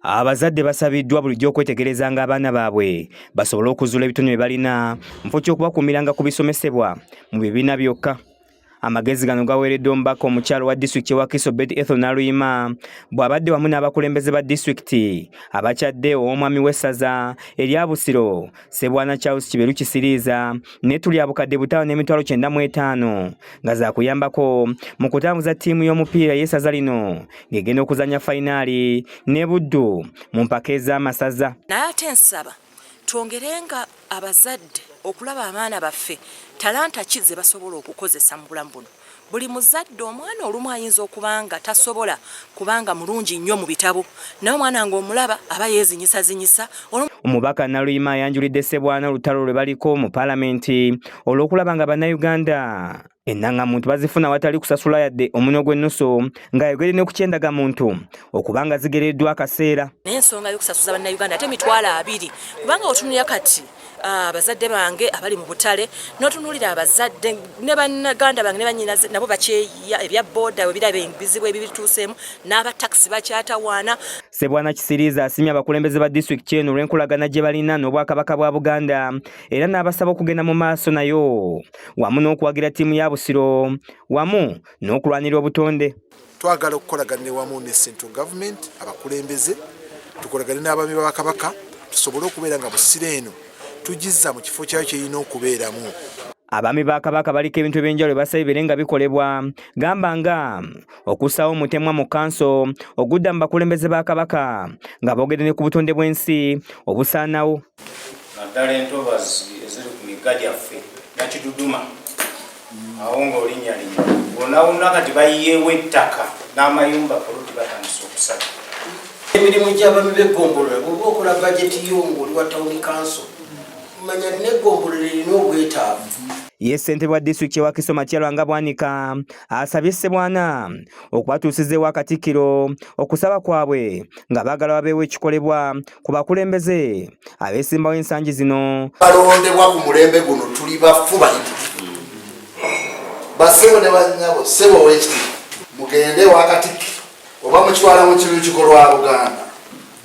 Abazadde basabiddwa bulijjo okwetegerezanga abaana baabwe basobole okuzuula ebitone bye balina mufo ky'okubakuumiranga ku bisomesebwa mu bibiina byokka. Amagezi gano gaweereddwa omubaka omukyalo wa disitulikiti wa Kiso Beti Ethel Naluyima bw'abadde wamu n'abakulembeze ba disitulikiti abakyadde ow'omwami w'essaza erya Busiro Ssebwana Charles Kiberu Kisiriiza ne Tulya Bukadde butaano n'emitwalo 95 nga za kuyambako mu kutambuza ttiimu y'omupiira y'essaza lino ng'egenda okuzannya fayinaali ne Buddu mu mpaka ez'amasaza. Naye ate nsaba twongerenga abazadde okulaba abaana baffe talanta ki ze basobola okukozesa mu bulamu buno. Buli muzadde omwana olumu ayinza okubanga tasobola kubanga mulungi nnyo mu bitabo naye omwana ng'omulaba aba yeezinyisazinyisa. Omubaka Naluyima ayanjulidde Ssebwana olutalo lwe baliko mu paalamenti olw'okulaba nga bannayuganda ennangamuntu bazifuna watali kusasula yadde omuno gw'ennusu ng'ayogere ne ku kyendagamuntu okubanga zigereddwa akaseera. N'ensonga y'okusasuza bannayuganda ate emitwalo 2 kubanga otunulira kati abazadde bange abali mu butale n'otunulira abazadde ne bannaganda bange ne bannyinaze nabo bakyeya ebya booda we biraba ebizibu ebibituuseemu n'abatakisi bakyatawaana. Ssebwana Kisiriiza asimye abakulembeze ba disitulikiti eno olw'enkolagana gye balina n'Obwakabaka bwa Buganda era n'abasaba okugenda mu maaso nayo wamu n'okuwagira ttiimu ya Busiro wamu n'okulwanira obutonde. Twagala okukolagana wamu ne central government abakulembeze tukolagane n'abami b'Abakabaka tusobole okubeera nga Busiro eno tugiza mu kifo kyayo kyerina okubeeramu. Abami ba Kabaka baliko ebintu ebyenjawulo basabye birenga bikolebwa gamba nga okusaawo omutemwa mu kanso ogudda mu bakulembeze ba Kabaka nga boogedde ne ku butonde bw'ensi obusaanawo. Naddala entobazi eziri ku migga gyaffe Nakiduduma awo ng'olinnyalinnya wonna kati bayiyeewo ettaka n'amayumba poloti batandise okusala. Emirimu gy'abami b'eggombolola bw'oba okola bajeti yo ng'oli wa tawuni kanso manya n'eggombolola erina obwetaavu. Ye ssentebe wa disitulikiti wa Kiso Makyalo nga Bwanika asabye Ssebwana okubatuusizeewo akatikkiro okusaba kwabwe nga baagala babeewo ekikolebwa ku bakulembeze abeesimbawo ensangi zino. Balondebwa ku mulembe guno tuli bafu bayitirivu basebo ne bannyabo sebo w'ekitiibwa mugende wakatikkiro oba mukitwala mu kibiina kikolwa Buganda.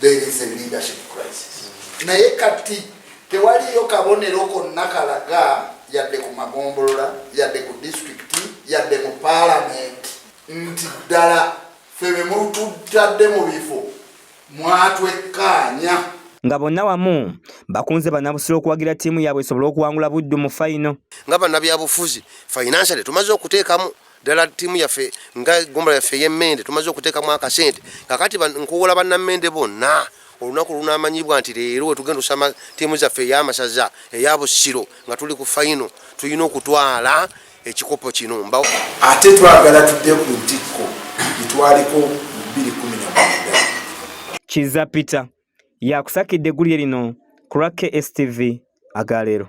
There is a leadership crisis. Naye kati tewaliyo kabonero konna kalaga yadde ku magombolola yadde ku disitulikiti yadde mu paalamenti nti ddala febe mututadde mu bifo mwatwekkaanya. Nga bonna wamu bakunze bannabusiro okuwagira ttiimu yaabwe esobole okuwangula Buddu mu fayino. Nga bannabyabufuzi financially tumaze okuteekamu ddala ttiimu yaffe nga ggombolola yaffe ey'emmende tumaze okuteekamu akasente kakati nkuwola bannammende bonna olunaku lunaamanyibwa nti leero wetugenda osama ttiimu zaffe ey'amasaza eya Busiro nga tuli ku fayino tulina okutwala ekikopo kino mbawo. Ate twagala tudde ku ntikko gitwaliko mu 2019. Kiza Peter yakusakidde eggulire lino ku lwa KSTV Agaleero.